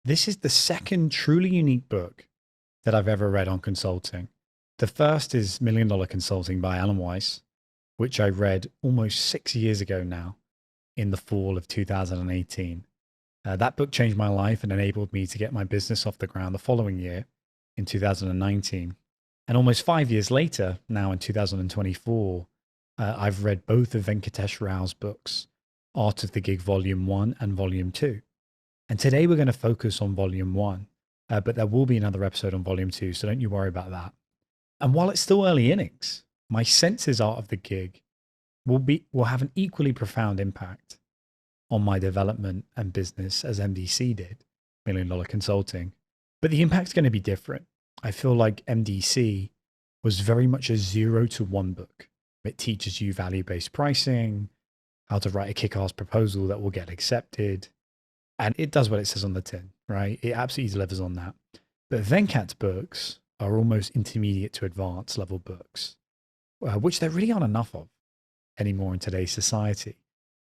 This is the second truly unique book that I've ever read on consulting. The first is Million Dollar Consulting by Alan Weiss, which I read almost 6 years ago now in the fall of 2018. That book changed my life and enabled me to get my business off the ground the following year in 2019. And almost 5 years later, now in 2024, I've read both of Venkatesh Rao's books, Art of the Gig Volume 1 and Volume 2. And today we're going to focus on Volume 1, but there will be another episode on Volume 2, so don't you worry about that. And while it's still early innings, my sense is Art of the Gig will have an equally profound impact on my development and business as MDC did, Million Dollar Consulting. But the impact's going to be different. I feel like MDC was very much a 0 to 1 book. It teaches you value-based pricing, how to write a kick-ass proposal that will get accepted. And it does what it says on the tin, right? It absolutely delivers on that. But Venkat's books are almost intermediate to advanced level books, which there really aren't enough of anymore in today's society.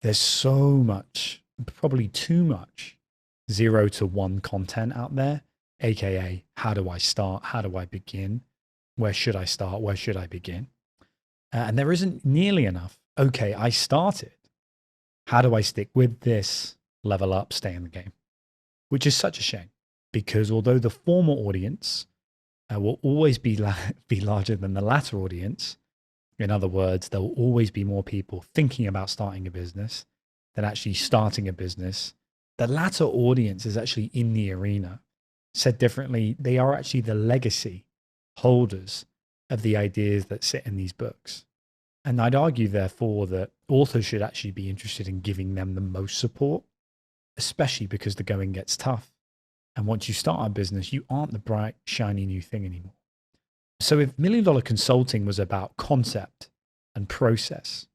There's so much, probably too much 0 to 1 content out there, AKA, how do I start? How do I begin? Where should I start? Where should I begin? And there isn't nearly enough. Okay, I started. How do I stick with this? Level up, stay in the game, which is such a shame because although the former audience will always be larger than the latter audience, in other words, there will always be more people thinking about starting a business than actually starting a business. The latter audience is actually in the arena. Said differently, they are actually the legacy holders of the ideas that sit in these books. And I'd argue, therefore, that authors should actually be interested in giving them the most support, especially because the going gets tough. And once you start a business, you aren't the bright, shiny new thing anymore. So if Million Dollar Consulting was about concept and process,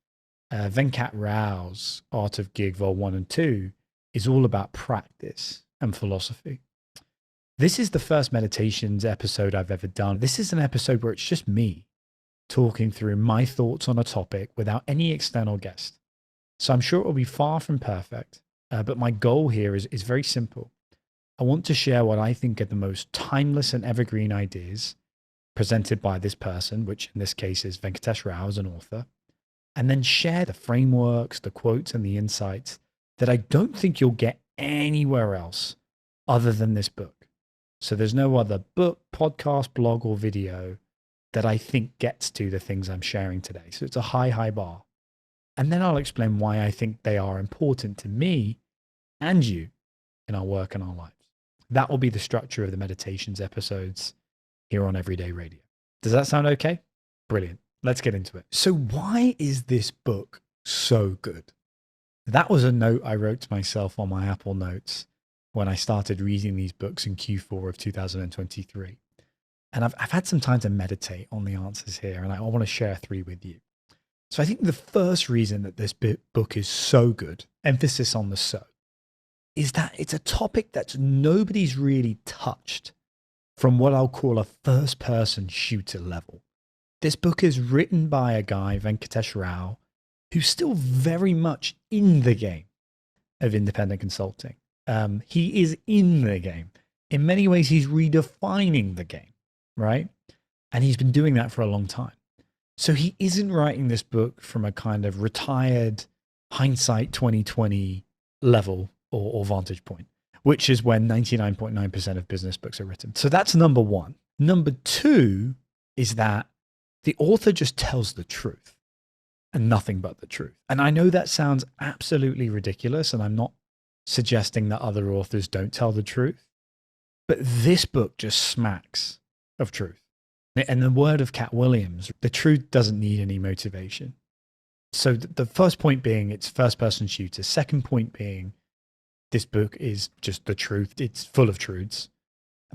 Venkat Rao's Art of Gig Vol 1 and 2 is all about practice and philosophy. This is the first meditations episode I've ever done. This is an episode where it's just me talking through my thoughts on a topic without any external guest. So I'm sure it will be far from perfect, but my goal here is very simple. I want to share what I think are the most timeless and evergreen ideas presented by this person, which in this case is Venkatesh Rao as an author, and then share the frameworks, the quotes, and the insights that I don't think you'll get anywhere else other than this book. So there's no other book, podcast, blog, or video that I think gets to the things I'm sharing today. So it's a high, high bar. And then I'll explain why I think they are important to me and you in our work and our lives. That will be the structure of the meditations episodes here on Everyday Radio. Does that sound okay? Brilliant. Let's get into it. So why is this book so good? That was a note I wrote to myself on my Apple Notes when I started reading these books in Q4 of 2023. And I've had some time to meditate on the answers here, and I want to share 3 with you. So I think the first reason that this book is so good, emphasis on the so, is that it's a topic that nobody's really touched from what I'll call a first-person shooter level. This book is written by a guy, Venkatesh Rao, who's still very much in the game of independent consulting. He is in the game. In many ways, he's redefining the game, right? And he's been doing that for a long time. So he isn't writing this book from a kind of retired hindsight 2020 level or vantage point, which is when 99.9% of business books are written. So that's number one. Number two is that the author just tells the truth and nothing but the truth. And I know that sounds absolutely ridiculous, and I'm not suggesting that other authors don't tell the truth, but this book just smacks of truth. And the word of Cat Williams, the truth doesn't need any motivation. So the first point being it's first person shooter. Second point being this book is just the truth. It's full of truths.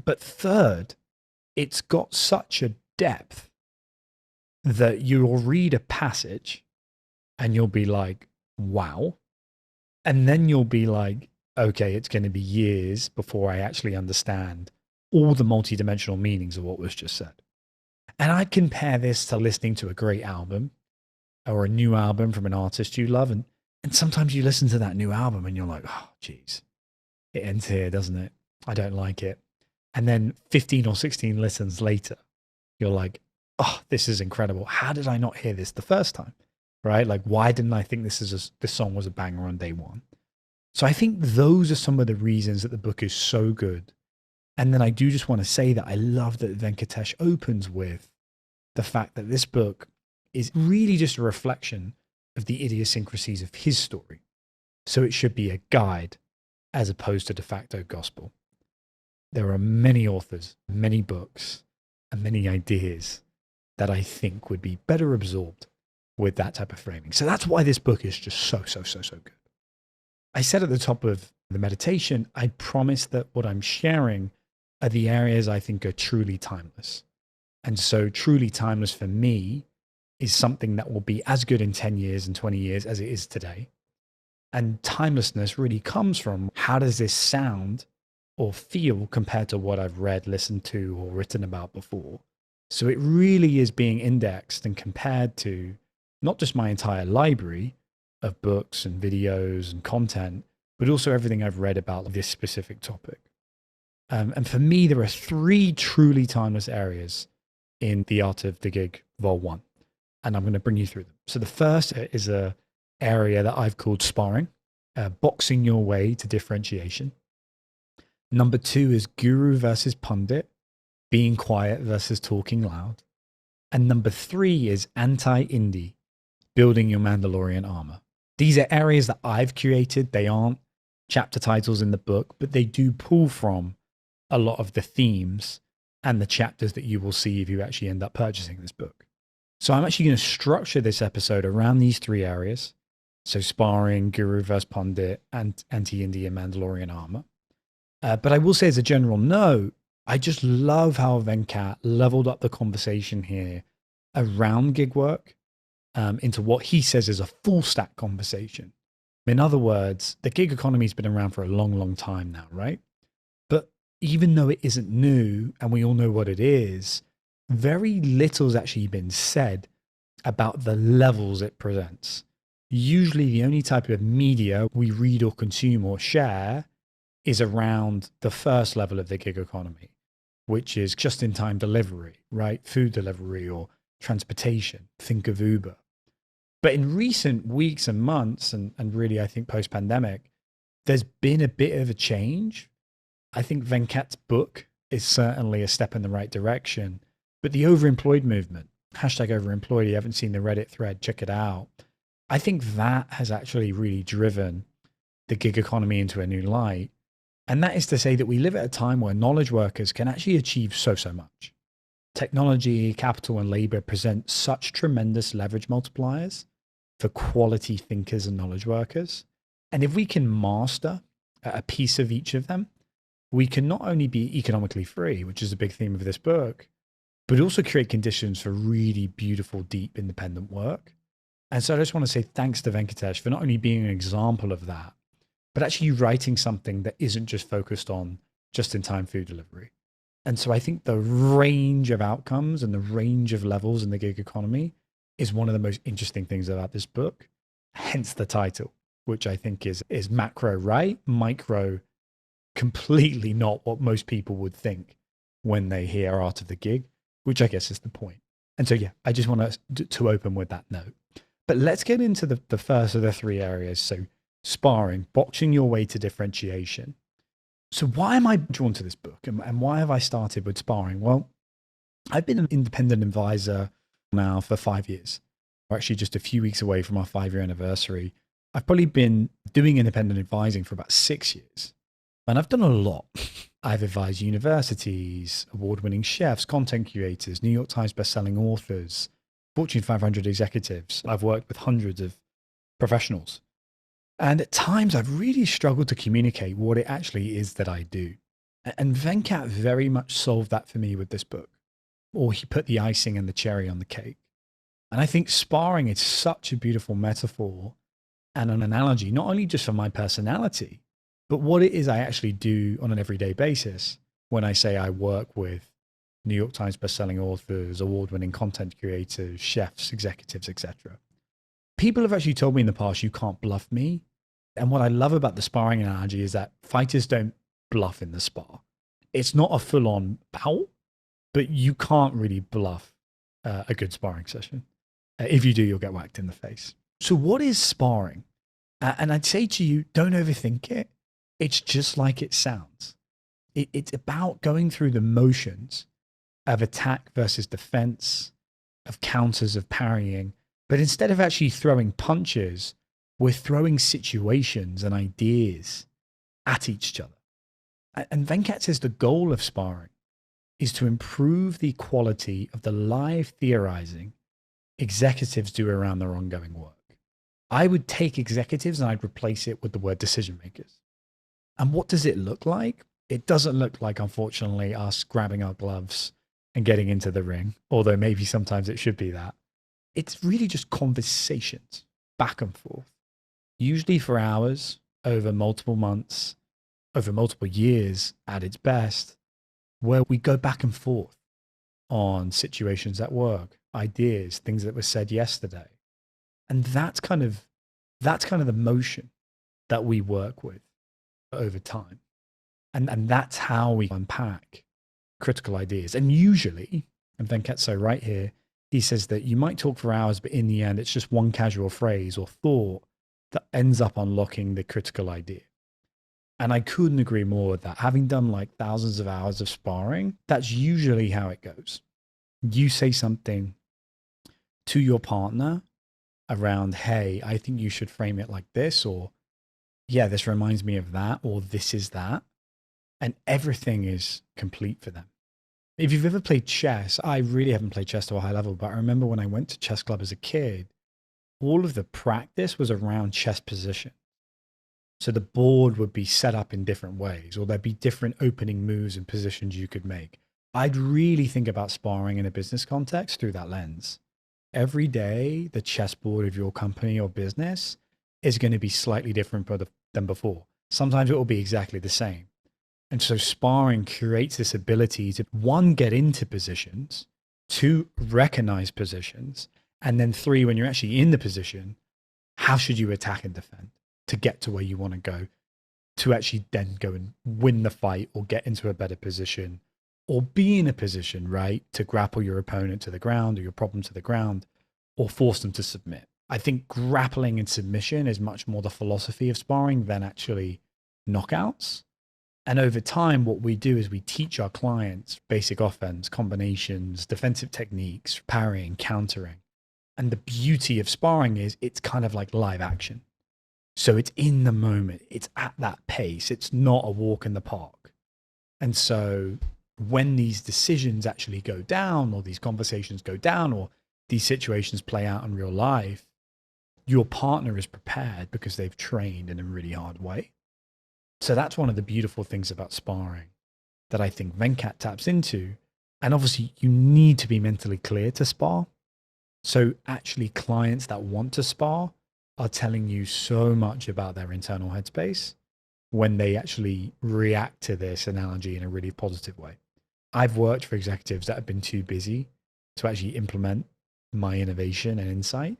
But third, it's got such a depth that you'll read a passage and you'll be like, wow. And then you'll be like, okay, it's going to be years before I actually understand all the multidimensional meanings of what was just said. And I'd compare this to listening to a great album or a new album from an artist you love. And sometimes you listen to that new album and you're like, oh, geez, it ends here, doesn't it? I don't like it. And then 15 or 16 listens later, you're like, oh, this is incredible. How did I not hear this the first time? Right? Like, why didn't I think this song was a banger on day one? So I think those are some of the reasons that the book is so good. And then I do just want to say that I love that Venkatesh opens with the fact that this book is really just a reflection of the idiosyncrasies of his story. So it should be a guide as opposed to de facto gospel. There are many authors, many books, and many ideas that I think would be better absorbed with that type of framing. So that's why this book is just so good. I said at the top of the meditation, I promise that what I'm sharing are the areas I think are truly timeless. And so truly timeless for me is something that will be as good in 10 years and 20 years as it is today. And timelessness really comes from how does this sound or feel compared to what I've read, listened to, or written about before. So it really is being indexed and compared to not just my entire library of books and videos and content, but also everything I've read about this specific topic. And for me, there are 3 truly timeless areas in The Art of the Gig, Vol 1. And I'm going to bring you through them. So the first is a area that I've called sparring, boxing your way to differentiation. Number 2 is guru versus pundit, being quiet versus talking loud. And number 3 is anti-indie, building your Mandalorian armor. These are areas that I've curated. They aren't chapter titles in the book, but they do pull from a lot of the themes and the chapters that you will see if you actually end up purchasing this book. So I'm actually going to structure this episode around these 3 areas. So sparring, guru versus pundit, and anti-indie and Mandalorian armor. But I will say as a general note, I just love how Venkat leveled up the conversation here around gig work into what he says is a full stack conversation. In other words, the gig economy has been around for a long time now, right? But even though it isn't new and we all know what it is, very little's actually been said about the levels it presents. Usually the only type of media we read or consume or share is around the first level of the gig economy, which is just-in-time delivery, right? Food delivery or transportation. Think of Uber. But in recent weeks and months, and really I think post-pandemic, there's been a bit of a change. I think Venkat's book is certainly a step in the right direction, but the overemployed movement, #overemployed, you haven't seen the Reddit thread, check it out. I think that has actually really driven the gig economy into a new light. And that is to say that we live at a time where knowledge workers can actually achieve so much. Technology, capital, and labor present such tremendous leverage multipliers for quality thinkers and knowledge workers. And if we can master a piece of each of them, we can not only be economically free, which is a big theme of this book, but also create conditions for really beautiful, deep, independent work. And so I just want to say thanks to Venkatesh for not only being an example of that, but actually writing something that isn't just focused on just-in-time food delivery. And so I think the range of outcomes and the range of levels in the gig economy is one of the most interesting things about this book, hence the title, which I think is macro right, micro completely not what most people would think when they hear Art of the Gig, which I guess is the point. And so, yeah, I just want to open with that note. But let's get into the first of the 3 areas. So sparring, boxing your way to differentiation. So why am I drawn to this book and why have I started with sparring? Well, I've been an independent advisor now for 5 years. We're actually just a few weeks away from our 5-year anniversary. I've probably been doing independent advising for about 6 years. And I've done a lot. I've advised universities, award-winning chefs, content curators, New York Times bestselling authors, Fortune 500 executives. I've worked with hundreds of professionals. And at times I've really struggled to communicate what it actually is that I do. And Venkat very much solved that for me with this book, or he put the icing and the cherry on the cake. And I think sparring is such a beautiful metaphor and an analogy, not only just for my personality, but what it is I actually do on an everyday basis when I say I work with New York Times bestselling authors, award-winning content creators, chefs, executives, etc. People have actually told me in the past, you can't bluff me. And what I love about the sparring analogy is that fighters don't bluff in the spar. It's not a full-on bout, but you can't really bluff a good sparring session. If you do, you'll get whacked in the face. So what is sparring? And I'd say to you, don't overthink it. It's just like it sounds. It's about going through the motions of attack versus defense, of counters, of parrying. But instead of actually throwing punches, we're throwing situations and ideas at each other. And Venkat says the goal of sparring is to improve the quality of the live theorizing executives do around their ongoing work. I would take executives and I'd replace it with the word decision makers. And what does it look like? It doesn't look like, unfortunately, us grabbing our gloves and getting into the ring, although maybe sometimes it should be that. It's really just conversations back and forth, usually for hours, over multiple months, over multiple years at its best, where we go back and forth on situations at work, ideas, things that were said yesterday. And that's kind of the motion that we work with over time. And that's how we unpack critical ideas. And usually, and Venkat's so right here, he says that you might talk for hours, but in the end, it's just one casual phrase or thought that ends up unlocking the critical idea. And I couldn't agree more with that. Having done like thousands of hours of sparring, that's usually how it goes. You say something to your partner around, hey, I think you should frame it like this, or yeah, this reminds me of that, or this is that. And everything is complete for them. If you've ever played chess, I really haven't played chess to a high level, but I remember when I went to chess club as a kid, all of the practice was around chess position. So the board would be set up in different ways, or there'd be different opening moves and positions you could make. I'd really think about sparring in a business context through that lens. Every day, the chessboard of your company or business is going to be slightly different than before. Sometimes it will be exactly the same. And so sparring creates this ability to, one, get into positions, two, recognize positions, and then three, when you're actually in the position, how should you attack and defend to get to where you want to go, to actually then go and win the fight or get into a better position or be in a position, right, to grapple your opponent to the ground or your problem to the ground or force them to submit. I think grappling and submission is much more the philosophy of sparring than actually knockouts. And over time, what we do is we teach our clients basic offense, combinations, defensive techniques, parrying, countering. And the beauty of sparring is it's kind of like live action. So it's in the moment, it's at that pace, it's not a walk in the park. And so when these decisions actually go down, or these conversations go down, or these situations play out in real life, your partner is prepared because they've trained in a really hard way. So that's one of the beautiful things about sparring that I think Venkat taps into. And obviously you need to be mentally clear to spar. So actually clients that want to spar are telling you so much about their internal headspace when they actually react to this analogy in a really positive way. I've worked for executives that have been too busy to actually implement my innovation and insight.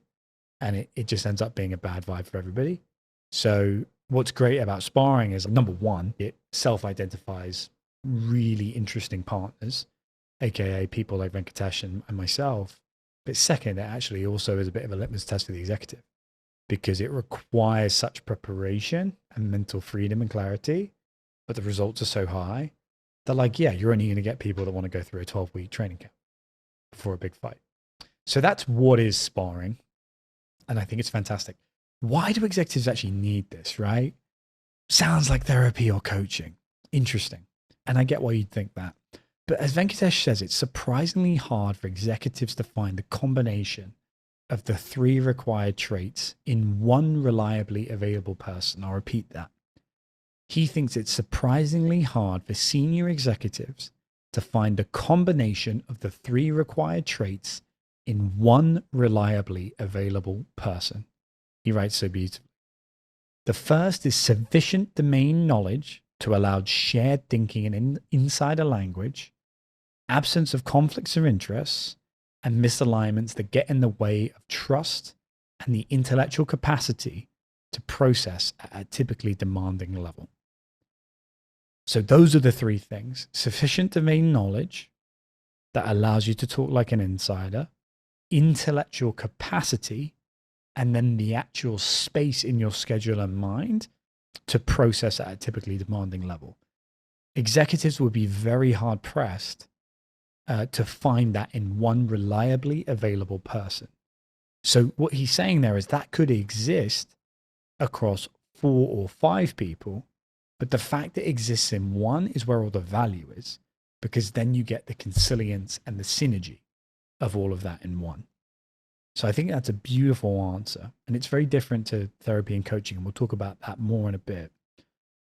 And it just ends up being a bad vibe for everybody. So what's great about sparring is, number one, it self-identifies really interesting partners, AKA people like Venkatesh and myself. But second, it actually also is a bit of a litmus test for the executive because it requires such preparation and mental freedom and clarity, but the results are so high that, like, yeah, you're only going to get people that want to go through a 12-week training camp before a big fight. So that's what is sparring. And I think it's fantastic. Why do executives actually need this, right? Sounds like therapy or coaching. Interesting. And I get why you'd think that. But as Venkatesh says, it's surprisingly hard for executives to find the combination of the three required traits in one reliably available person. I'll repeat that. He thinks it's surprisingly hard for senior executives to find the combination of the three required traits in one reliably available person. He writes so beautifully. The first is sufficient domain knowledge to allow shared thinking and insider language, absence of conflicts of interests, and misalignments that get in the way of trust and the intellectual capacity to process at a typically demanding level. So those are the three things: sufficient domain knowledge that allows you to talk like an insider, intellectual capacity, and then the actual space in your schedule and mind to process at a typically demanding level. Executives would be very hard pressed to find that in one reliably available person. So what he's saying there is that could exist across 4 or 5 people, but the fact that it exists in one is where all the value is, because then you get the consilience and the synergy of all of that in one. So I think that's a beautiful answer, and it's very different to therapy and coaching, and we'll talk about that more in a bit.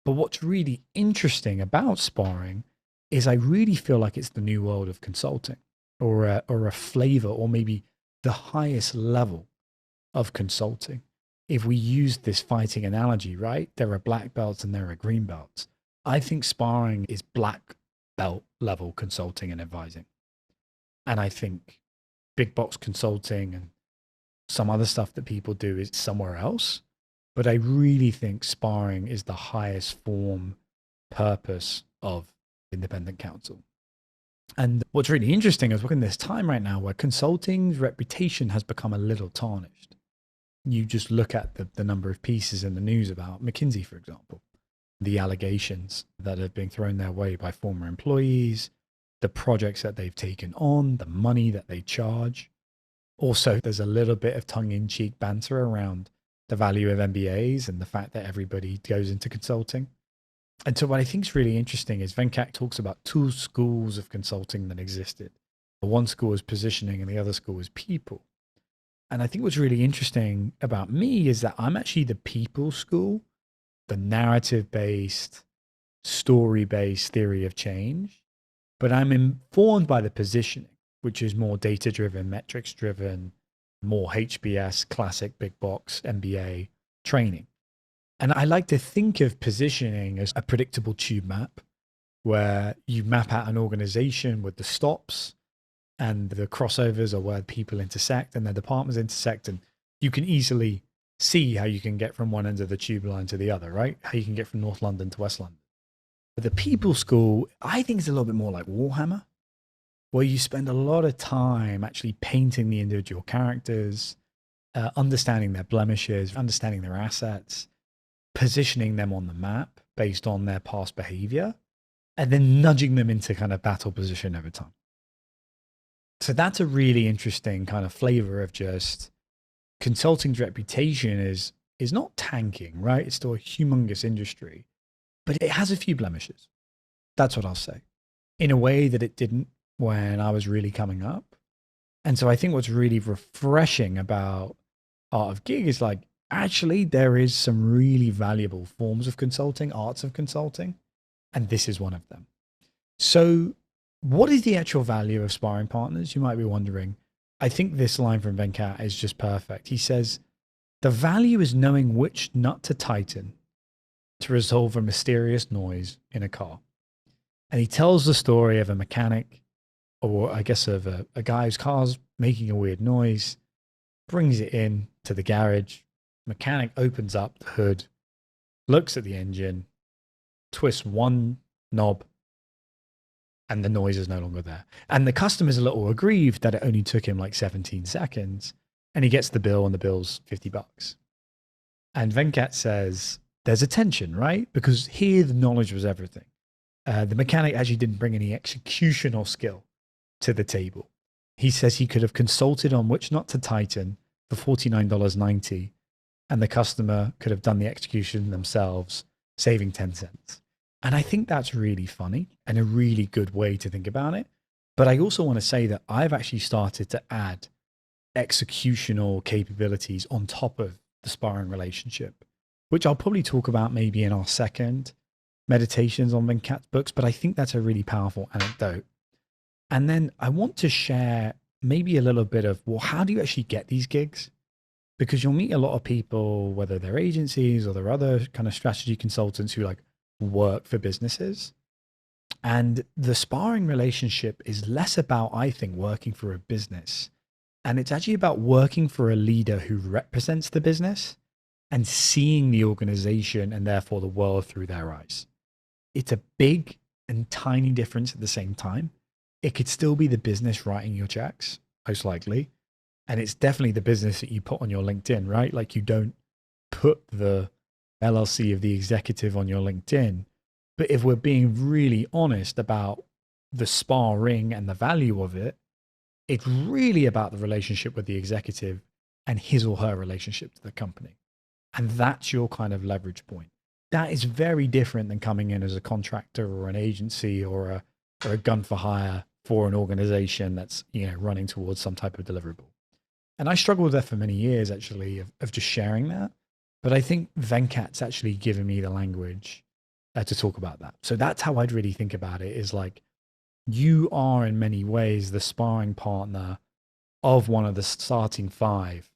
But what's really interesting about sparring is I really feel like it's the new world of consulting, or a flavor, or maybe the highest level of consulting. If we use this fighting analogy, right? There are black belts and there are green belts. I think sparring is black belt level consulting and advising. And I think big box consulting and some other stuff that people do is somewhere else. But I really think sparring is the highest form, purpose of independent counsel. And what's really interesting is we're in this time right now where consulting's reputation has become a little tarnished. You just look at the number of pieces in the news about McKinsey, for example, the allegations that have been thrown their way by former employees, the projects that they've taken on, the money that they charge. Also, there's a little bit of tongue-in-cheek banter around the value of MBAs and the fact that everybody goes into consulting. And so what I think is really interesting is Venkat talks about 2 schools of consulting that existed. The one school is positioning and the other school is people. And I think what's really interesting about me is that I'm actually the people school, the narrative-based, story-based theory of change, but I'm informed by the positioning, which is more data-driven, metrics-driven, more HBS, classic big box, MBA training. And I like to think of positioning as a predictable tube map where you map out an organization with the stops and the crossovers are where people intersect and their departments intersect. And you can easily see how you can get from one end of the tube line to the other, right? How you can get from North London to West London. But the people school, I think, is a little bit more like Warhammer, where you spend a lot of time actually painting the individual characters, understanding their blemishes, understanding their assets, positioning them on the map based on their past behavior, and then nudging them into kind of battle position over time. So that's a really interesting kind of flavor of just consulting's reputation is not tanking, right? It's still a humongous industry, but it has a few blemishes. That's what I'll say, in a way that it didn't when I was really coming up. And so I think what's really refreshing about Art of Gig is like, actually, there is some really valuable forms of consulting, arts of consulting, and this is one of them. So what is the actual value of sparring partners? You might be wondering. I think this line from Venkat is just perfect. He says, the value is knowing which nut to tighten to resolve a mysterious noise in a car. And he tells the story of a mechanic, or I guess of a guy whose car's making a weird noise, brings it in to the garage. Mechanic opens up the hood, looks at the engine, twists one knob, and the noise is no longer there. And the customer's a little aggrieved that it only took him like 17 seconds. And he gets the bill, and the bill's $50. And Venkat says, there's a tension, right? Because here the knowledge was everything. The mechanic actually didn't bring any executional skill to the table. He says he could have consulted on which nut to tighten for $49.90, and the customer could have done the execution themselves, saving 10 cents. And I think that's really funny and a really good way to think about it. But I also want to say that I've actually started to add executional capabilities on top of the sparring relationship, which I'll probably talk about maybe in our second meditations on Venkat's books, but I think that's a really powerful anecdote. And then I want to share maybe a little bit of, well, how do you actually get these gigs? Because you'll meet a lot of people, whether they're agencies or they're other kind of strategy consultants who like work for businesses. And the sparring relationship is less about, I think, working for a business. And it's actually about working for a leader who represents the business and seeing the organization and therefore the world through their eyes. it's a big and tiny difference at the same time. It could still be the business writing your checks, most likely. And it's definitely the business that you put on your LinkedIn, right? Like you don't put the LLC of the executive on your LinkedIn. But if we're being really honest about the sparring and the value of it, it's really about the relationship with the executive and his or her relationship to the company. And that's your kind of leverage point. That is very different than coming in as a contractor or an agency or a gun for hire for an organization that's, running towards some type of deliverable. And I struggled with that for many years, actually, of just sharing that. But I think Venkat's actually given me the language to talk about that. So that's how I'd really think about it, is like, you are in many ways the sparring partner of one of the starting five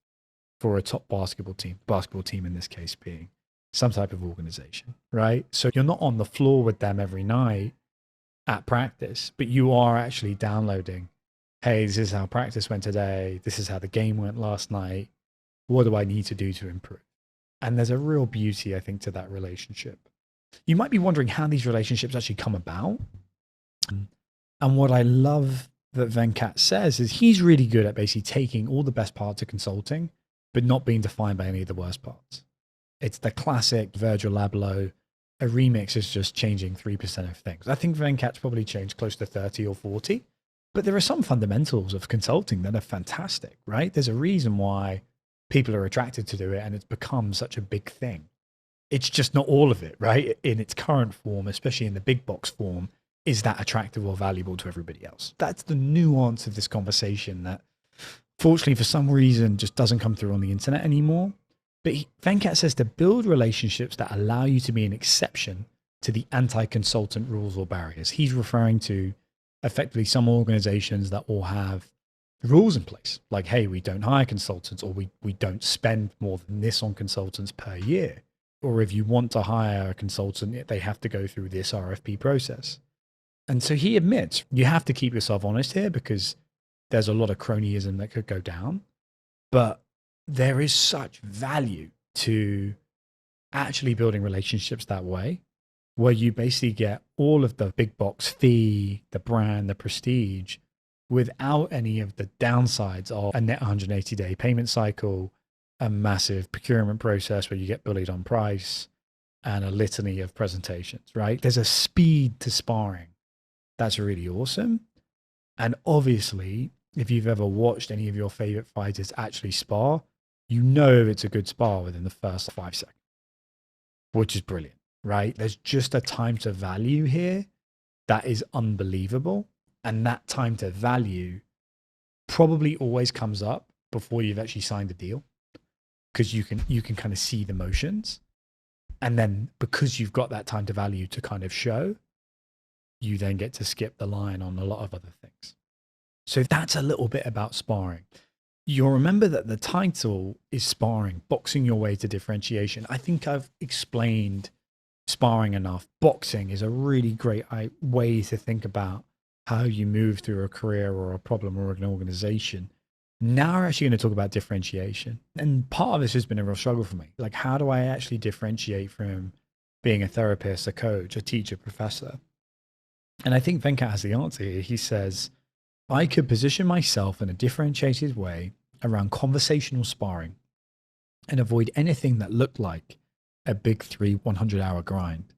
for a top basketball team in this case being some type of organization, right? So you're not on the floor with them every night at practice, but you are actually downloading, hey, this is how practice went today. This is how the game went last night. What do I need to do to improve? And there's a real beauty, I think, to that relationship. You might be wondering how these relationships actually come about. And what I love that Venkat says is he's really good at basically taking all the best parts of consulting, but not being defined by any of the worst parts. It's the classic Virgil Abloh, a remix is just changing 3% of things. I think Venkat's probably changed close to 30 or 40, but there are some fundamentals of consulting that are fantastic, right? There's a reason why people are attracted to do it and it's become such a big thing. It's just not all of it, right? In its current form, especially in the big box form, is that attractive or valuable to everybody else? That's the nuance of this conversation that fortunately for some reason just doesn't come through on the internet anymore. But Venkat says to build relationships that allow you to be an exception to the anti-consultant rules or barriers. He's referring to effectively some organizations that all have rules in place, like, hey, we don't hire consultants, or we don't spend more than this on consultants per year. Or if you want to hire a consultant, they have to go through this RFP process. And so he admits you have to keep yourself honest here because there's a lot of cronyism that could go down. But there is such value to actually building relationships that way, where you basically get all of the big box fee, the brand, the prestige, without any of the downsides of a net 180-day payment cycle, a massive procurement process where you get bullied on price, and a litany of presentations, right? There's a speed to sparring that's really awesome. And obviously, if you've ever watched any of your favorite fighters actually spar, you know it's a good spar within the first 5 seconds, which is brilliant, right? There's just a time to value here that is unbelievable. And that time to value probably always comes up before you've actually signed a deal, because you can kind of see the motions. And then because you've got that time to value to kind of show, you then get to skip the line on a lot of other things. So that's a little bit about sparring. You'll remember that the title is Sparring, Boxing Your Way to Differentiation. I think I've explained sparring enough. Boxing is a really great way to think about how you move through a career or a problem or an organization. Now we're actually going to talk about differentiation. And part of this has been a real struggle for me. Like, how do I actually differentiate from being a therapist, a coach, a teacher, professor? And I think Venkat has the answer here. He says, I could position myself in a differentiated way around conversational sparring and avoid anything that looked like a big 3 100-hour grind.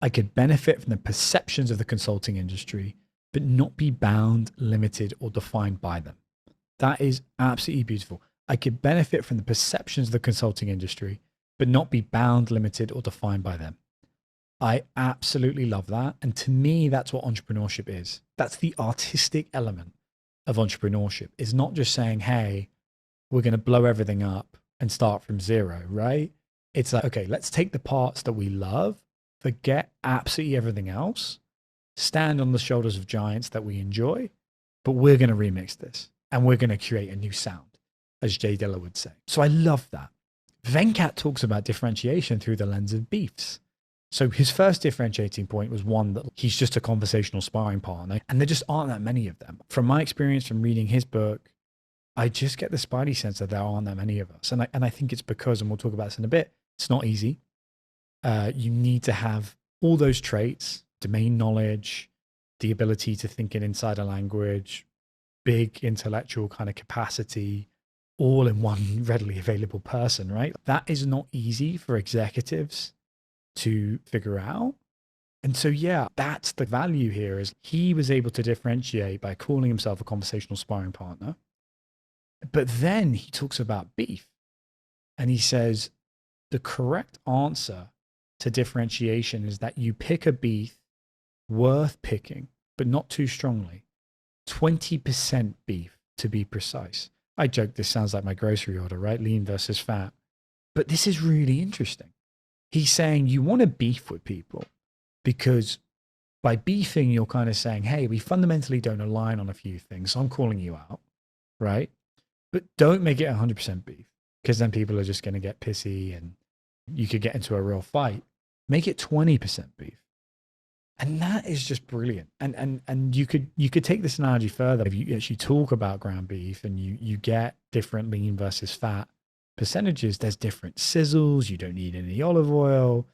I could benefit from the perceptions of the consulting industry, but not be bound, limited, or defined by them. That is absolutely beautiful. I could benefit from the perceptions of the consulting industry, but not be bound, limited, or defined by them. I absolutely love that. And to me, that's what entrepreneurship is. That's the artistic element of entrepreneurship. It's not just saying, hey, we're going to blow everything up and start from zero, right? It's like, okay, let's take the parts that we love, forget absolutely everything else, stand on the shoulders of giants that we enjoy, but we're going to remix this and we're going to create a new sound, as Jay Dilla would say. So I love that. Venkat talks about differentiation through the lens of beefs. So his first differentiating point was one that he's just a conversational sparring partner, and there just aren't that many of them. From my experience from reading his book, I just get the spidey sense that there aren't that many of us. And I think it's because, and we'll talk about this in a bit, it's not easy. You need to have all those traits, domain knowledge, the ability to think in inside a language, big intellectual kind of capacity, all in one readily available person, right? That is not easy for executives to figure out. And so, yeah, that's the value here is he was able to differentiate by calling himself a conversational sparring partner. But then he talks about beef and he says the correct answer to differentiation is that you pick a beef worth picking, but not too strongly. 20% beef to be precise. I joke this sounds like my grocery order, right? Lean versus fat. But this is really interesting. He's saying you want to beef with people because by beefing, you're kind of saying, hey, we fundamentally don't align on a few things. So I'm calling you out, right? But don't make it 100% beef because then people are just going to get pissy and you could get into a real fight. Make it 20% beef. And that is just brilliant. And you could take this analogy further. If you actually talk about ground beef and you get different lean versus fat percentages, there's different sizzles. You don't need any olive oil,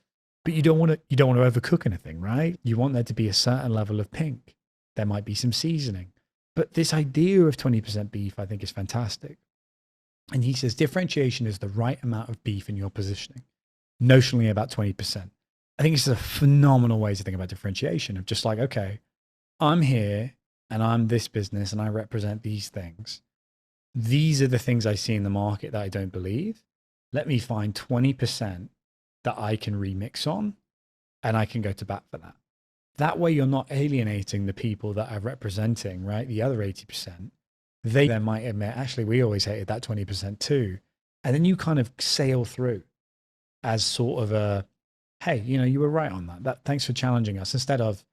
but you don't want to overcook anything, right? You want there to be a certain level of pink. There might be some seasoning. But this idea of 20% beef, I think, is fantastic. And he says differentiation is the right amount of beef in your positioning, notionally about 20%. I think it's a phenomenal way to think about differentiation of just like, okay, I'm here and I'm this business and I represent these things. These are the things I see in the market that I don't believe. Let me find 20% that I can remix on and I can go to bat for that. That way you're not alienating the people that are representing, right? The other 80%. They then might admit, actually, we always hated that 20% too. And then you kind of sail through as sort of a, hey, you were right on that. Thanks for challenging us, instead of,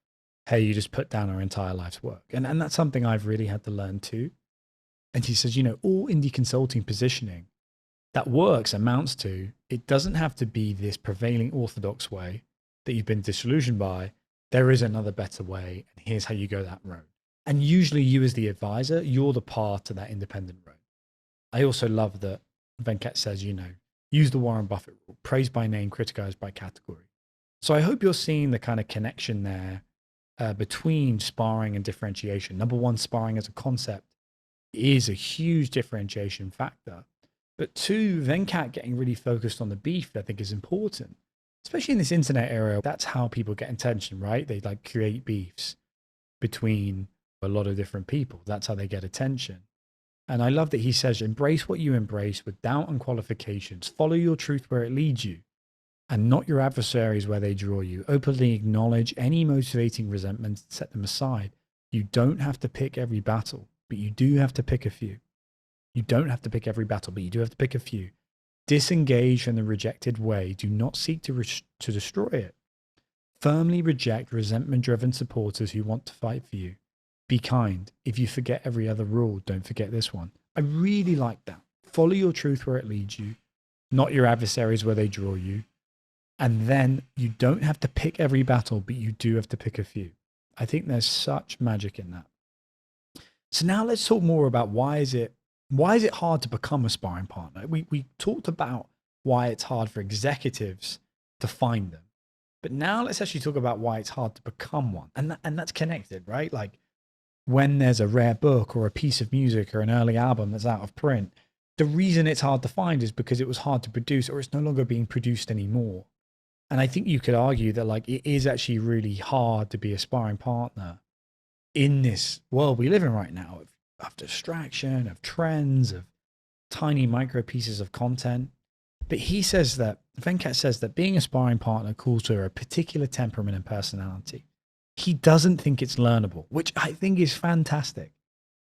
hey, you just put down our entire life's work. And that's something I've really had to learn too. And he says, all indie consulting positioning that works amounts to, it doesn't have to be this prevailing orthodox way that you've been disillusioned by. There is another better way, and here's how you go that road. And usually you as the advisor, you're the path to that independent road. I also love that Venkat says, use the Warren Buffett rule, praise by name, criticize by category. So I hope you're seeing the kind of connection there between sparring and differentiation. Number one, sparring as a concept is a huge differentiation factor. But two, Venkat getting really focused on the beef, I think is important, especially in this internet era. That's how people get attention, right? They create beefs between a lot of different people. That's how they get attention. And I love that he says, embrace what you embrace with doubt and qualifications. Follow your truth where it leads you and not your adversaries where they draw you. Openly acknowledge any motivating resentments, set them aside. You don't have to pick every battle, but you do have to pick a few. You don't have to pick every battle, but you do have to pick a few. Disengage from the rejected way. Do not seek to destroy it. Firmly reject resentment-driven supporters who want to fight for you. Be kind. If you forget every other rule, don't forget this one. I really like that. Follow your truth where it leads you, not your adversaries where they draw you. And then you don't have to pick every battle, but you do have to pick a few. I think there's such magic in that. So now let's talk more about why is it hard to become a sparring partner? We talked about why it's hard for executives to find them. But now let's actually talk about why it's hard to become one. And that's connected, right? Like when there's a rare book or a piece of music or an early album that's out of print, the reason it's hard to find is because it was hard to produce or it's no longer being produced anymore. And I think you could argue that it is actually really hard to be a sparring partner in this world we live in right now of distraction, of trends, of tiny micro pieces of content. But Venkat says that being a sparring partner calls for a particular temperament and personality. He doesn't think it's learnable, which I think is fantastic.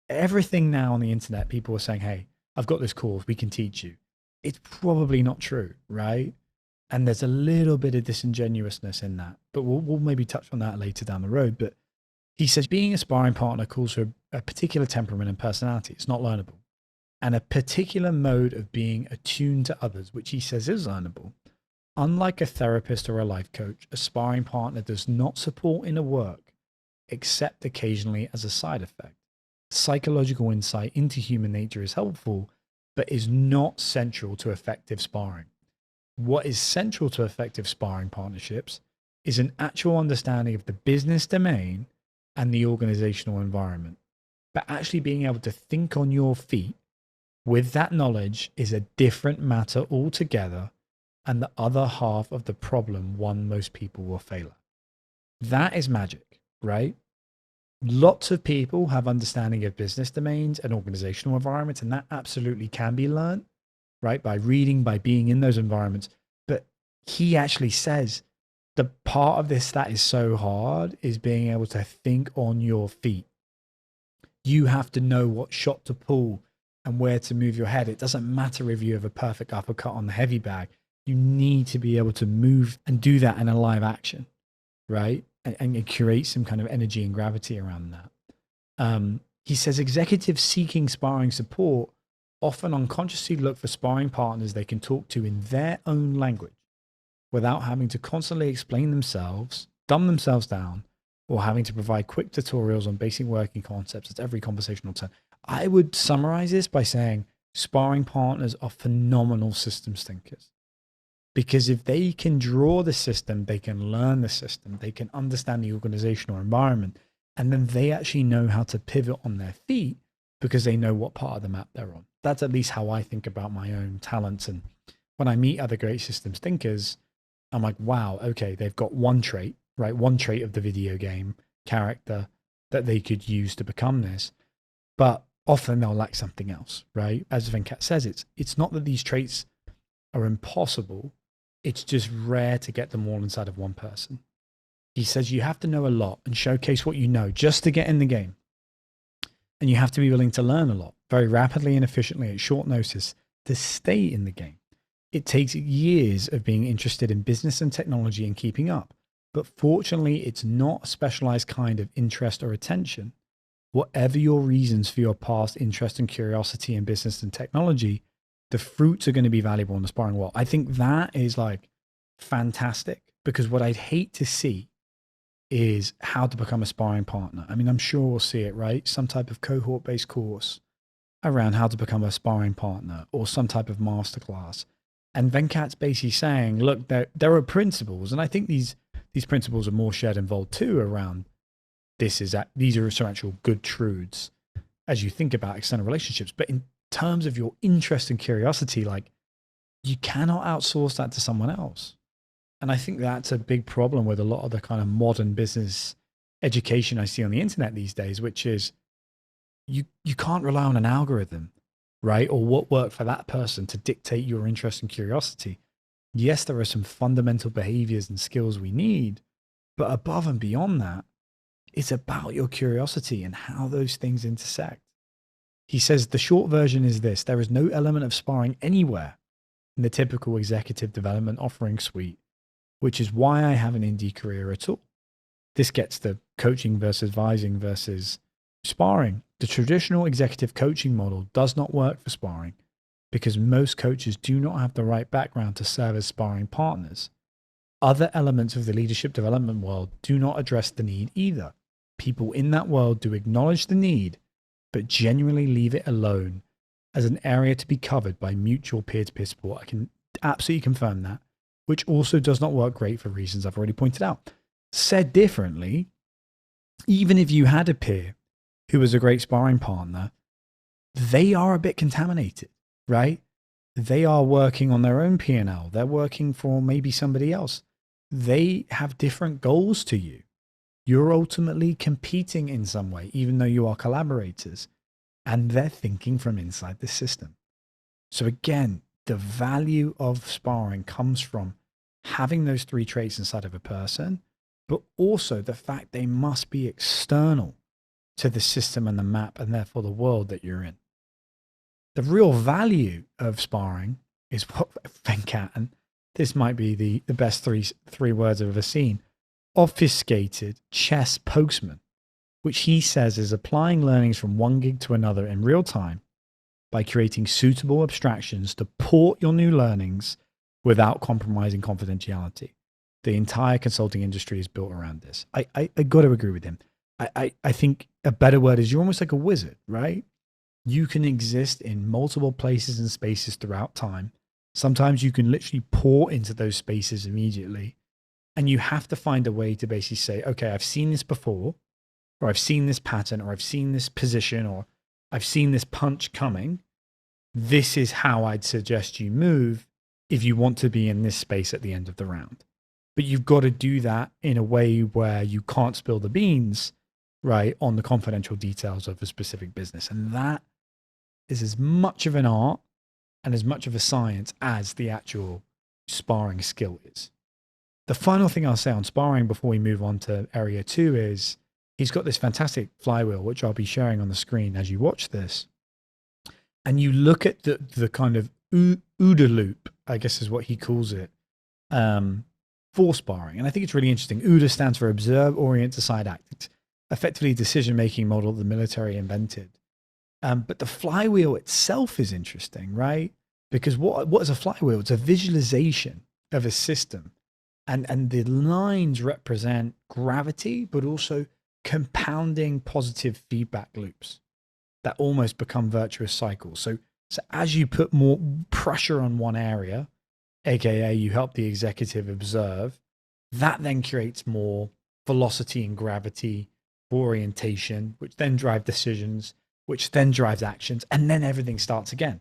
Everything now on the internet, people are saying, hey, I've got this course, we can teach you. It's probably not true, right? And there's a little bit of disingenuousness in that, but we'll maybe touch on that later down the road. But he says being a sparring partner calls for a particular temperament and personality. It's not learnable. And a particular mode of being attuned to others, which he says is learnable. Unlike a therapist or a life coach, a sparring partner does not support inner work, except occasionally as a side effect. Psychological insight into human nature is helpful, but is not central to effective sparring. What is central to effective sparring partnerships is an actual understanding of the business domain and the organizational environment. But actually being able to think on your feet with that knowledge is a different matter altogether, and the other half of the problem one most people will fail at. That is magic, right? Lots of people have understanding of business domains and organizational environments, and that absolutely can be learned, right? By reading, by being in those environments. But he actually says the part of this that is so hard is being able to think on your feet. You have to know what shot to pull and where to move your head. It doesn't matter if you have a perfect uppercut on the heavy bag. You need to be able to move and do that in a live action, right? And create some kind of energy and gravity around that. He says executives seeking sparring support often unconsciously look for sparring partners they can talk to in their own language without having to constantly explain themselves, dumb themselves down, or having to provide quick tutorials on basic working concepts at every conversational turn. I would summarize this by saying sparring partners are phenomenal systems thinkers. Because if they can draw the system, they can learn the system, they can understand the organizational environment, and then they actually know how to pivot on their feet because they know what part of the map they're on. That's at least how I think about my own talents. And when I meet other great systems thinkers, I'm like, wow, okay, they've got one trait, right? One trait of the video game character that they could use to become this. But often they'll lack something else, right? As Venkat says, it's not that these traits are impossible. It's just rare to get them all inside of one person. He says you have to know a lot and showcase what you know just to get in the game. And you have to be willing to learn a lot very rapidly and efficiently at short notice to stay in the game. It takes years of being interested in business and technology and keeping up. But fortunately, it's not a specialized kind of interest or attention. Whatever your reasons for your past interest and curiosity in business and technology, the fruits are going to be valuable in the sparring world. I think that is like fantastic, because what I'd hate to see is how to become a sparring partner. I mean, I'm sure we'll see it, right? Some type of cohort-based course around how to become a sparring partner or some type of masterclass. And Venkat's basically saying, look, there are principles. And I think these principles are more shared and involved too around these are some actual good truths as you think about external relationships. But in terms of your interest and curiosity, like, you cannot outsource that to someone else. And I think that's a big problem with a lot of the kind of modern business education I see on the internet these days, which is you can't rely on an algorithm, right? Or what worked for that person to dictate your interest and curiosity. Yes, there are some fundamental behaviors and skills we need, but above and beyond that, it's about your curiosity and how those things intersect. He says the short version is this: there is no element of sparring anywhere in the typical executive development offering suite, which is why I have an indie career at all. This gets the coaching versus advising versus sparring. The traditional executive coaching model does not work for sparring because most coaches do not have the right background to serve as sparring partners. Other elements of the leadership development world do not address the need either. People in that world do acknowledge the need, but genuinely leave it alone as an area to be covered by mutual peer-to-peer support. I can absolutely confirm that, which also does not work great for reasons I've already pointed out. Said differently, even if you had a peer who was a great sparring partner, they are a bit contaminated, right? They are working on their own P&L. They're working for maybe somebody else. They have different goals to you. You're ultimately competing in some way, even though you are collaborators, and they're thinking from inside the system. So again, the value of sparring comes from having those three traits inside of a person, but also the fact they must be external to the system and the map, and therefore the world that you're in. The real value of sparring is what Venkat, and this might be the best three words I've ever seen, obfuscated chess postman, which he says is applying learnings from one gig to another in real time by creating suitable abstractions to port your new learnings without compromising confidentiality. The entire consulting industry is built around this. I got to agree with him. I think a better word is you're almost like a wizard, right? You can exist in multiple places and spaces throughout time. Sometimes you can literally pour into those spaces immediately. And you have to find a way to basically say, okay, I've seen this before, or I've seen this pattern, or I've seen this position, or I've seen this punch coming. This is how I'd suggest you move if you want to be in this space at the end of the round. But you've got to do that in a way where you can't spill the beans, right, on the confidential details of a specific business. And that is as much of an art and as much of a science as the actual sparring skill is. The final thing I'll say on sparring before we move on to area 2 is he's got this fantastic flywheel, which I'll be sharing on the screen as you watch this. And you look at the kind of OODA loop, I guess is what he calls it, for sparring. And I think it's really interesting. OODA stands for Observe, Orient, Decide, Act. It's effectively a decision-making model the military invented. But the flywheel itself is interesting, right? Because what is a flywheel? It's a visualization of a system. And the lines represent gravity, but also compounding positive feedback loops that almost become virtuous cycles. So as you put more pressure on one area, AKA you help the executive observe, that then creates more velocity and gravity, orientation, which then drive decisions, which then drives actions, and then everything starts again.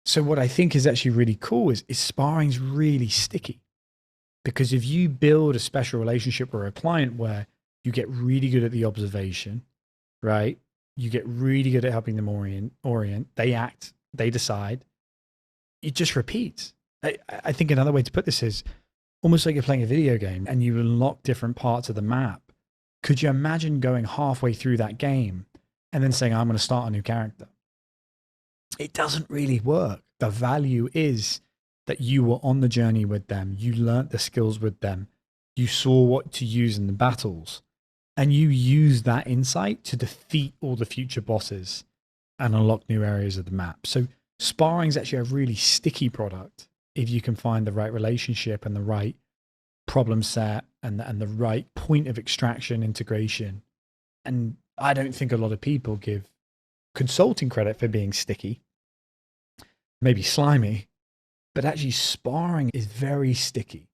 So what I think is actually really cool is sparring's really sticky. Because if you build a special relationship with a client where you get really good at the observation, right? You get really good at helping them orient, they act, they decide, it just repeats. I think another way to put this is almost like you're playing a video game and you unlock different parts of the map. Could you imagine going halfway through that game and then saying, I'm going to start a new character? It doesn't really work. The value is that you were on the journey with them. You learnt the skills with them. You saw what to use in the battles. And you use that insight to defeat all the future bosses and unlock new areas of the map. So sparring is actually a really sticky product if you can find the right relationship and the right problem set and the right point of extraction, integration. And I don't think a lot of people give consulting credit for being sticky, maybe slimy, but actually sparring is very sticky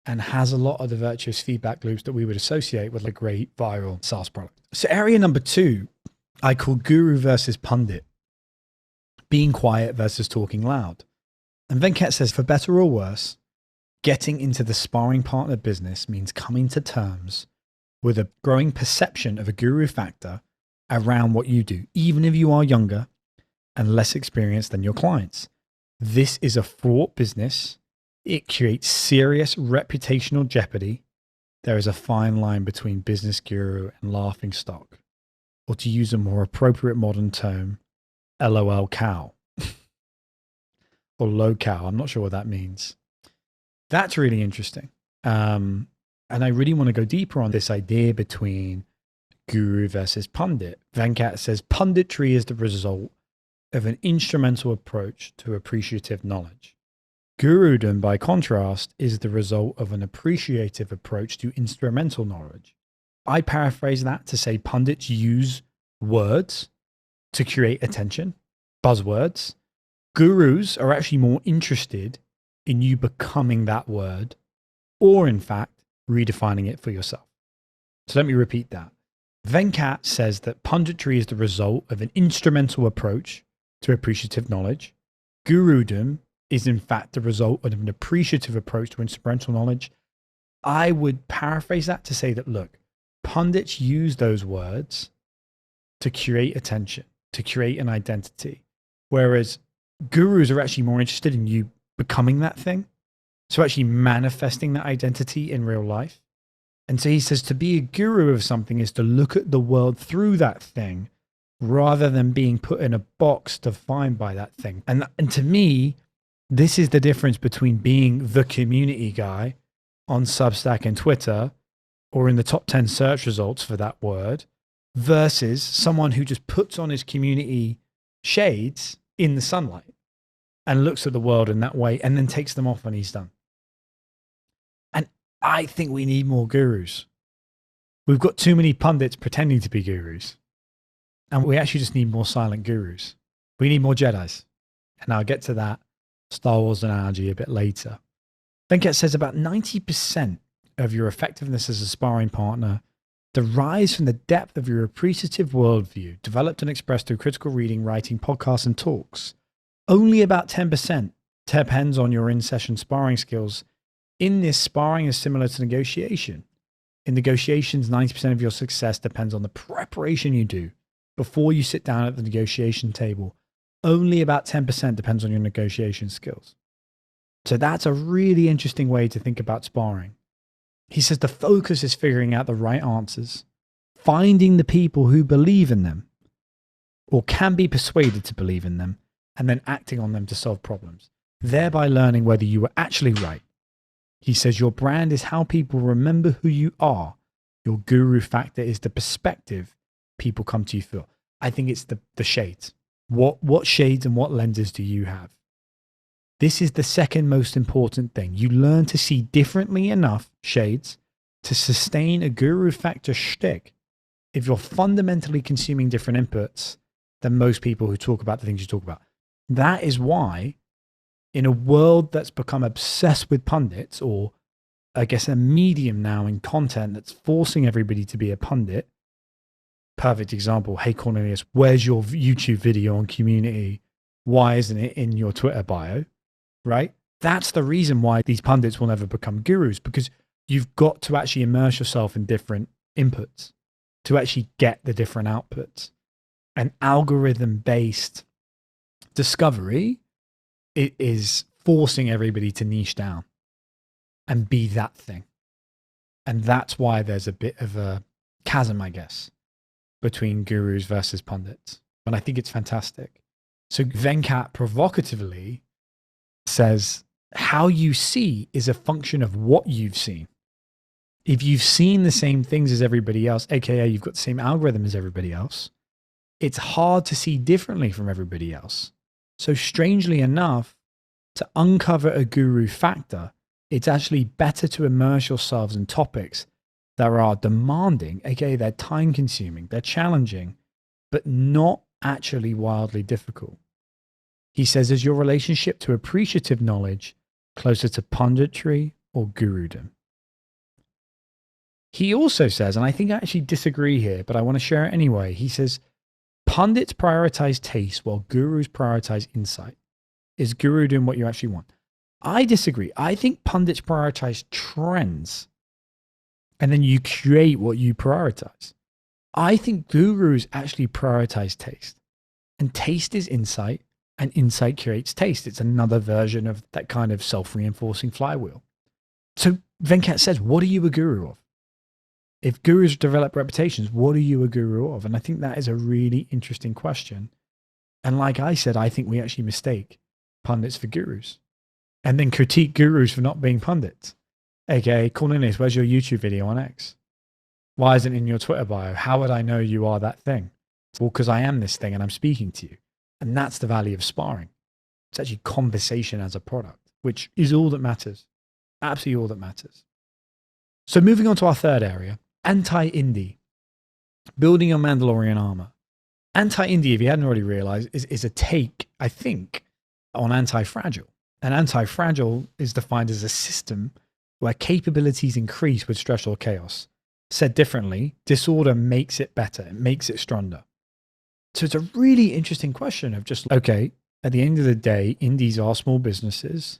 and has a lot of the virtuous feedback loops that we would associate with a great viral SaaS product. So area number 2, I call guru versus pundit, being quiet versus talking loud. And Venkat says, for better or worse, getting into the sparring partner business means coming to terms with a growing perception of a guru factor around what you do, even if you are younger and less experienced than your clients. This is a fraught business. It creates serious reputational jeopardy. There is a fine line between business guru and laughing stock, or to use a more appropriate modern term, LOL cow or low cow. I'm not sure what that means. That's really interesting. And I really want to go deeper on this idea between guru versus pundit. Venkat says punditry is the result of an instrumental approach to appreciative knowledge. Gurudom, by contrast, is the result of an appreciative approach to instrumental knowledge. I paraphrase that to say pundits use words to create attention, buzzwords. Gurus are actually more interested in you becoming that word, or in fact, redefining it for yourself. So let me repeat that. Venkat says that punditry is the result of an instrumental approach to appreciative knowledge. Gurudom is in fact the result of an appreciative approach to instrumental knowledge. I would paraphrase that to say that, look, pundits use those words to create attention, to create an identity, whereas gurus are actually more interested in you becoming that thing. So actually manifesting that identity in real life. And so he says to be a guru of something is to look at the world through that thing rather than being put in a box defined by that thing. And to me, this is the difference between being the community guy on Substack and Twitter or in the top 10 search results for that word versus someone who just puts on his community shades in the sunlight and looks at the world in that way and then takes them off when he's done. And I think we need more gurus. We've got too many pundits pretending to be gurus. And we actually just need more silent gurus. We need more Jedis. And I'll get to that Star Wars analogy a bit later. Venkat says about 90% of your effectiveness as a sparring partner derives from the depth of your appreciative worldview, developed and expressed through critical reading, writing, podcasts, and talks. Only about 10% depends on your in-session sparring skills. In this, sparring is similar to negotiation. In negotiations, 90% of your success depends on the preparation you do before you sit down at the negotiation table. Only about 10% depends on your negotiation skills. So that's a really interesting way to think about sparring. He says the focus is figuring out the right answers, finding the people who believe in them or can be persuaded to believe in them, and then acting on them to solve problems, thereby learning whether you were actually right. He says your brand is how people remember who you are. Your guru factor is the perspective people come to you for. I think it's the shades. What shades and what lenses do you have? This is the second most important thing. You learn to see differently enough shades to sustain a guru factor shtick if you're fundamentally consuming different inputs than most people who talk about the things you talk about. That is why, in a world that's become obsessed with pundits, or I guess a medium now in content that's forcing everybody to be a pundit. Perfect example. Hey, Cornelius, where's your YouTube video on community? Why isn't it in your Twitter bio? Right? That's the reason why these pundits will never become gurus, because you've got to actually immerse yourself in different inputs to actually get the different outputs. An algorithm-based discovery, it is forcing everybody to niche down and be that thing. And that's why there's a bit of a chasm, I guess, between gurus versus pundits. And I think it's fantastic. So Venkat provocatively says, how you see is a function of what you've seen. If you've seen the same things as everybody else, aka you've got the same algorithm as everybody else, it's hard to see differently from everybody else. So strangely enough, to uncover a guru factor, it's actually better to immerse yourselves in topics that are demanding, aka they're time consuming, they're challenging, but not actually wildly difficult. He says, is your relationship to appreciative knowledge closer to punditry or gurudom? He also says, and I think I actually disagree here, but I want to share it anyway. He says, pundits prioritize taste while gurus prioritize insight. Is gurudom what you actually want? I disagree. I think pundits prioritize trends and then you create what you prioritize. I think gurus actually prioritize taste, and taste is insight, and insight creates taste. It's another version of that kind of self-reinforcing flywheel. So Venkat says, what are you a guru of? If gurus develop reputations, what are you a guru of? And I think that is a really interesting question. And like I said, I think we actually mistake pundits for gurus and then critique gurus for not being pundits. AKA, Cornelius, where's your YouTube video on X? Why isn't it in your Twitter bio? How would I know you are that thing? Well, because I am this thing and I'm speaking to you. And that's the value of sparring. It's actually conversation as a product, which is all that matters. Absolutely all that matters. So moving on to our third area, anti-indie. Building your Mandalorian armor. Anti-indie, if you hadn't already realized, is a take, I think, on anti-fragile. And anti-fragile is defined as a system where capabilities increase with stress or chaos. Said differently, disorder makes it better. It makes it stronger. So it's a really interesting question of just, okay, at the end of the day, indies are small businesses.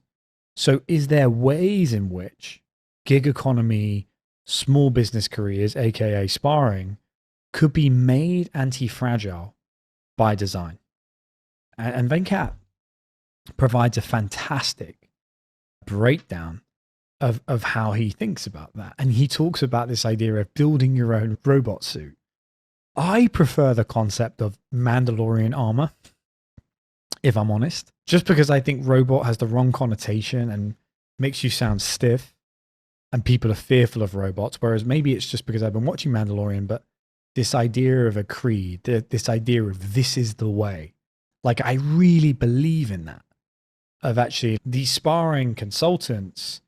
So is there ways in which gig economy, small business careers, aka sparring, could be made anti-fragile by design? And Venkat provides a fantastic breakdown of how he thinks about that. And he talks about this idea of building your own robot suit. I prefer the concept of Mandalorian armor, if I'm honest, just because I think robot has the wrong connotation and makes you sound stiff and people are fearful of robots. Whereas maybe it's just because I've been watching Mandalorian, but this idea of a creed, this idea of this is the way, like I really believe in that, of actually these sparring consultants,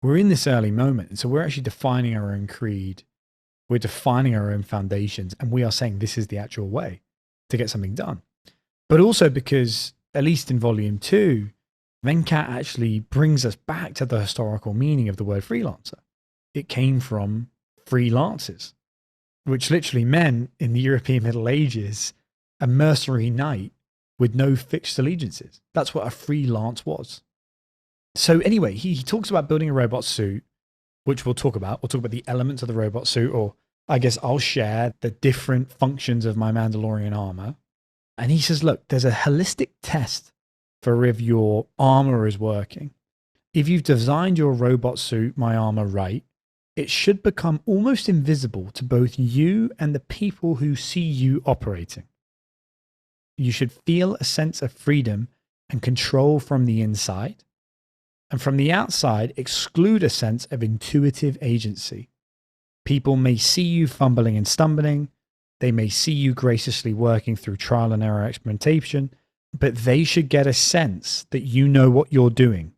we're in this early moment. And so we're actually defining our own creed. We're defining our own foundations. And we are saying this is the actual way to get something done. But also because, at least in volume 2, Venkat actually brings us back to the historical meaning of the word freelancer. it came from freelancers, which literally meant in the European Middle Ages, a mercenary knight with no fixed allegiances. That's what a freelance was. So anyway, he talks about building a robot suit, which we'll talk about. We'll talk about the elements of the robot suit, or I guess I'll share the different functions of my Mandalorian armor. And he says, look, there's a holistic test for if your armor is working. If you've designed your robot suit, my armor, right, it should become almost invisible to both you and the people who see you operating. You should feel a sense of freedom and control from the inside, and from the outside, exclude a sense of intuitive agency. People may see you fumbling and stumbling. They may see you graciously working through trial and error experimentation, but they should get a sense that you know what you're doing.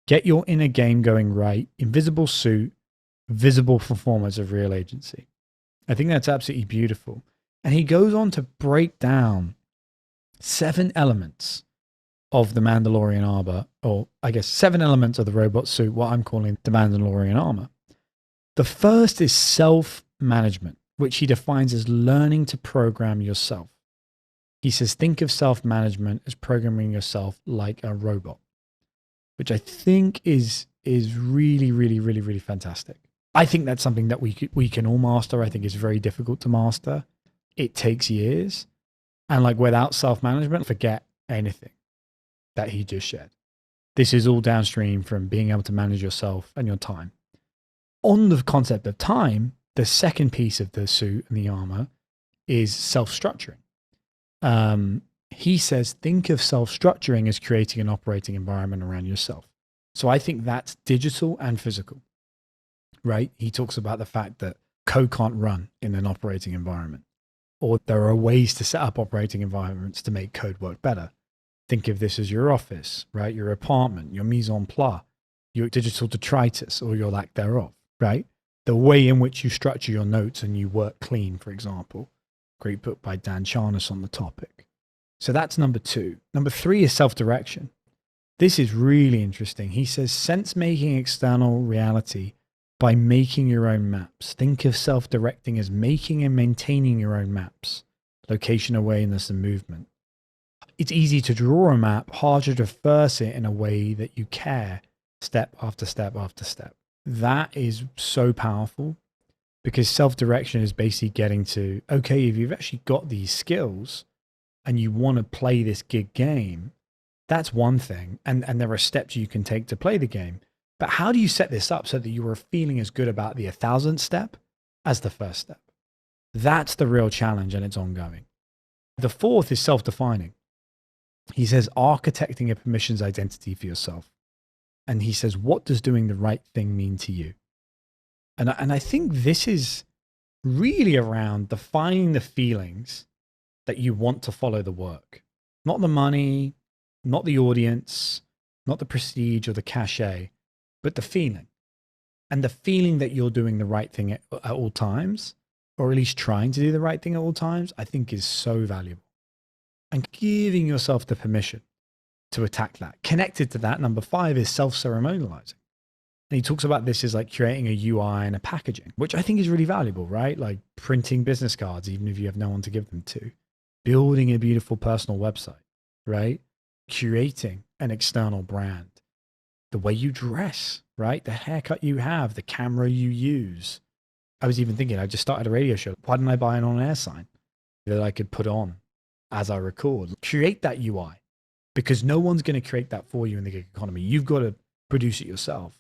Get your inner game going right. Invisible suit, visible performance of real agency. I think that's absolutely beautiful. And he goes on to break down 7 elements of the Mandalorian armor, or I guess 7 elements of the robot suit, what I'm calling the Mandalorian armor. The first is self-management, which he defines as learning to program yourself. He says, think of self-management as programming yourself like a robot, which I think is really, really, really, really fantastic. I think that's something that we can all master. I think it's very difficult to master. It takes years. And like without self-management, forget anything that he just shared. This is all downstream from being able to manage yourself and your time. On the concept of time, the second piece of the suit and the armor is self-structuring. He says, think of self-structuring as creating an operating environment around yourself. So I think that's digital and physical, right? He talks about the fact that code can't run in an operating environment, or there are ways to set up operating environments to make code work better. Think of this as your office, right? Your apartment, your mise en place, your digital detritus, or your lack thereof, right? The way in which you structure your notes and you work clean, for example. Great book by Dan Charnas on the topic. So that's number 2. Number 3 is self-direction. This is really interesting. He says, sense making external reality by making your own maps. Think of self-directing as making and maintaining your own maps, location awareness and movement. It's easy to draw a map, harder to traverse it in a way that you care, step after step after step. That is so powerful, because self-direction is basically getting to, okay, if you've actually got these skills and you want to play this gig game, that's one thing. And there are steps you can take to play the game. But how do you set this up so that you are feeling as good about the 1,000th step as the first step? That's the real challenge, and it's ongoing. The fourth is self-defining. He says, architecting a permissions identity for yourself. And he says, what does doing the right thing mean to you? And I think this is really around defining the feelings that you want to follow the work. Not the money, not the audience, not the prestige or the cachet, but the feeling. And the feeling that you're doing the right thing at all times, or at least trying to do the right thing at all times, I think is so valuable. And giving yourself the permission to attack that. Connected to that, number 5 is self-ceremonializing. And he talks about this as like creating a UI and a packaging, which I think is really valuable, right? Like printing business cards, even if you have no one to give them to. Building a beautiful personal website, right? Curating an external brand. The way you dress, right? The haircut you have, the camera you use. I was even thinking, I just started a radio show. Why didn't I buy an on-air sign that I could put on as I record? Create that UI, because no one's going to create that for you in the gig economy. You've got to produce it yourself.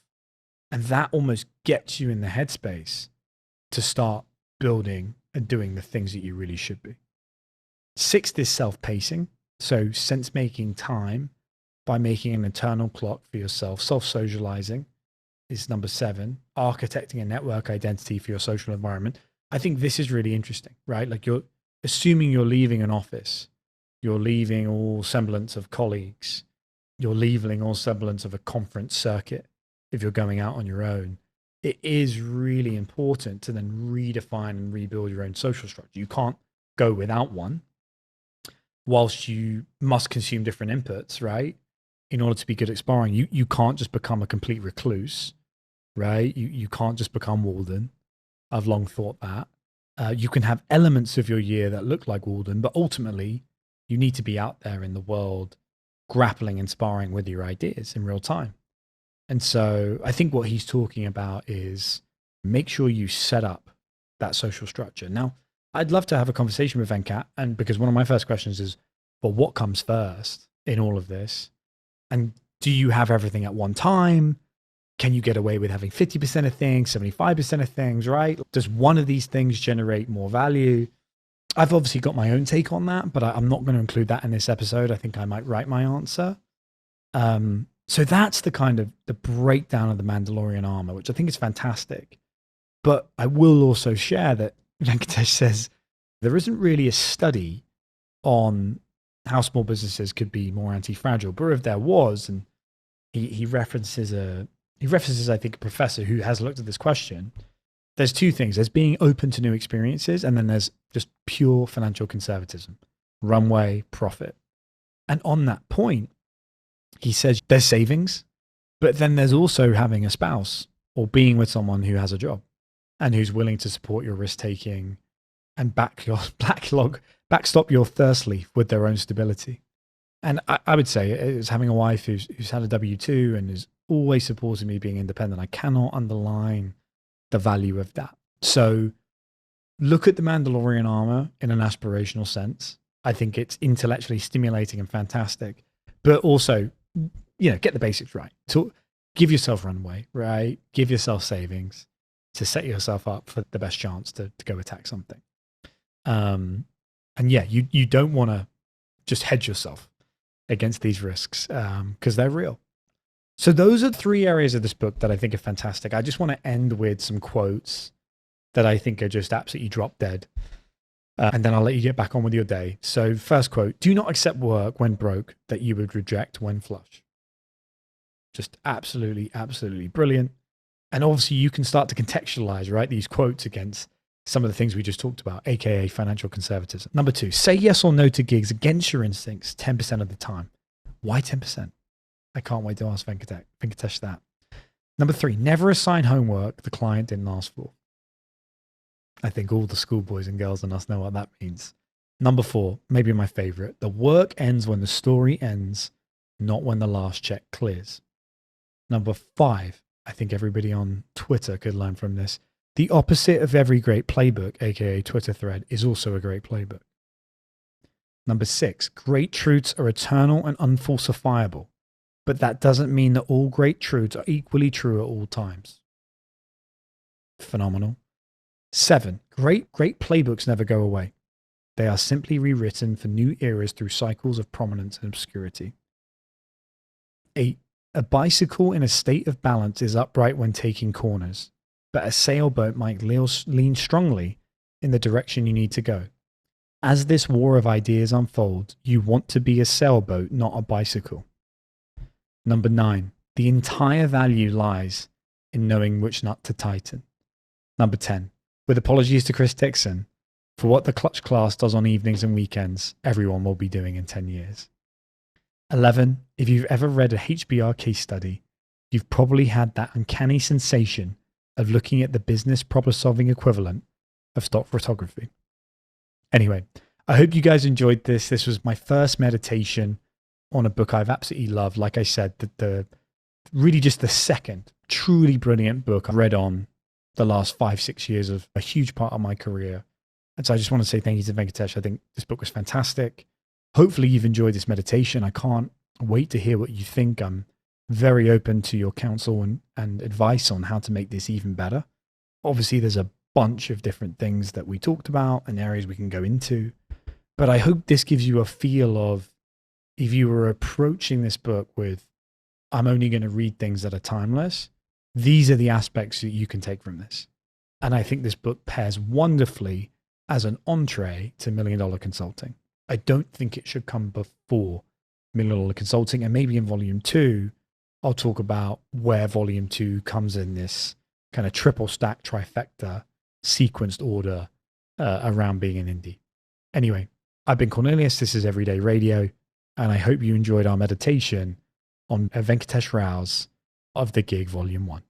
And that almost gets you in the headspace to start building and doing the things that you really should be. 6th is self-pacing. So sense-making time by making an internal clock for yourself. Self-socializing is number 7. Architecting a network identity for your social environment. I think this is really interesting, right? Like you're assuming you're leaving an office. You're leaving all semblance of colleagues. You're leaving all semblance of a conference circuit. If you're going out on your own, it is really important to then redefine and rebuild your own social structure. You can't go without one, whilst you must consume different inputs, right? In order to be good at sparring, you can't just become a complete recluse. right? You can't just become Walden. I've long thought that. You can have elements of your year that look like Walden, but ultimately you need to be out there in the world grappling and sparring with your ideas in real time. And so I think what he's talking about is make sure you set up that social structure. Now, I'd love to have a conversation with Venkat, and because one of my first questions is, well, what comes first in all of this? And do you have everything at one time? Can you get away with having 50% of things, 75% of things, right? Does one of these things generate more value? I've obviously got my own take on that, but I'm not going to include that in this episode. I think I might write my answer. So that's the kind of the breakdown of the Mandalorian armor, which I think is fantastic. But I will also share that Venkatesh says there isn't really a study on how small businesses could be more anti-fragile. But if there was, and he references, I think, a professor who has looked at this question, there's two things. There's being open to new experiences, and then there's just pure financial conservatism, runway, profit. And on that point, he says there's savings, but then there's also having a spouse or being with someone who has a job and who's willing to support your risk taking and backstop your thirst leaf with their own stability. And I would say it's having a wife who's had a W-2 and is always supporting me being independent. I cannot underline the value of that. So look at the Mandalorian armor in an aspirational sense. I think it's intellectually stimulating and fantastic, but also, get the basics right. Give yourself runway, right? Give yourself savings to set yourself up for the best chance to go attack something. And you don't want to just hedge yourself against these risks because they're real. So those are 3 areas of this book that I think are fantastic. I just want to end with some quotes that I think are just absolutely drop dead. And then I'll let you get back on with your day. So first quote, do not accept work when broke that you would reject when flush. Just absolutely, absolutely brilliant. And obviously you can start to contextualize, right, these quotes against some of the things we just talked about, AKA financial conservatism. Number 2, say yes or no to gigs against your instincts 10% of the time. Why 10%? I can't wait to ask Venkatesh that. Number 3, never assign homework the client didn't ask for. I think all the schoolboys and girls in us know what that means. Number 4, maybe my favorite, the work ends when the story ends, not when the last check clears. Number 5, I think everybody on Twitter could learn from this. The opposite of every great playbook, aka Twitter thread, is also a great playbook. Number 6, great truths are eternal and unfalsifiable, but that doesn't mean that all great truths are equally true at all times. Phenomenal. 7, great playbooks never go away. They are simply rewritten for new eras through cycles of prominence and obscurity. 8, a bicycle in a state of balance is upright when taking corners, but a sailboat might lean strongly in the direction you need to go. As this war of ideas unfolds, you want to be a sailboat, not a bicycle. Number 9, the entire value lies in knowing which nut to tighten. Number 10, with apologies to Chris Dixon, for what the clutch class does on evenings and weekends, everyone will be doing in 10 years. 11, if you've ever read a HBR case study, you've probably had that uncanny sensation of looking at the business problem-solving equivalent of stock photography. Anyway, I hope you guys enjoyed this. This was my first meditation on a book I've absolutely loved. Like I said, the really just the second truly brilliant book I've read on the last 5-6 years of a huge part of my career. And so I just want to say thank you to Venkatesh. I think this book was fantastic. Hopefully you've enjoyed this meditation. I can't wait to hear what you think. I'm very open to your counsel and advice on how to make this even better. Obviously, there's a bunch of different things that we talked about and areas we can go into. But I hope this gives you a feel of, if you were approaching this book with, I'm only going to read things that are timeless, these are the aspects that you can take from this. And I think this book pairs wonderfully as an entree to $1 Million Consulting. I don't think it should come before $1 Million Consulting. And maybe in volume 2, I'll talk about where volume 2 comes in this kind of triple stack trifecta sequenced order around being an indie. Anyway, I've been Cornelius. This is Everyday Radio. And I hope you enjoyed our meditation on Venkatesh Rao's Of the Gig Volume 1.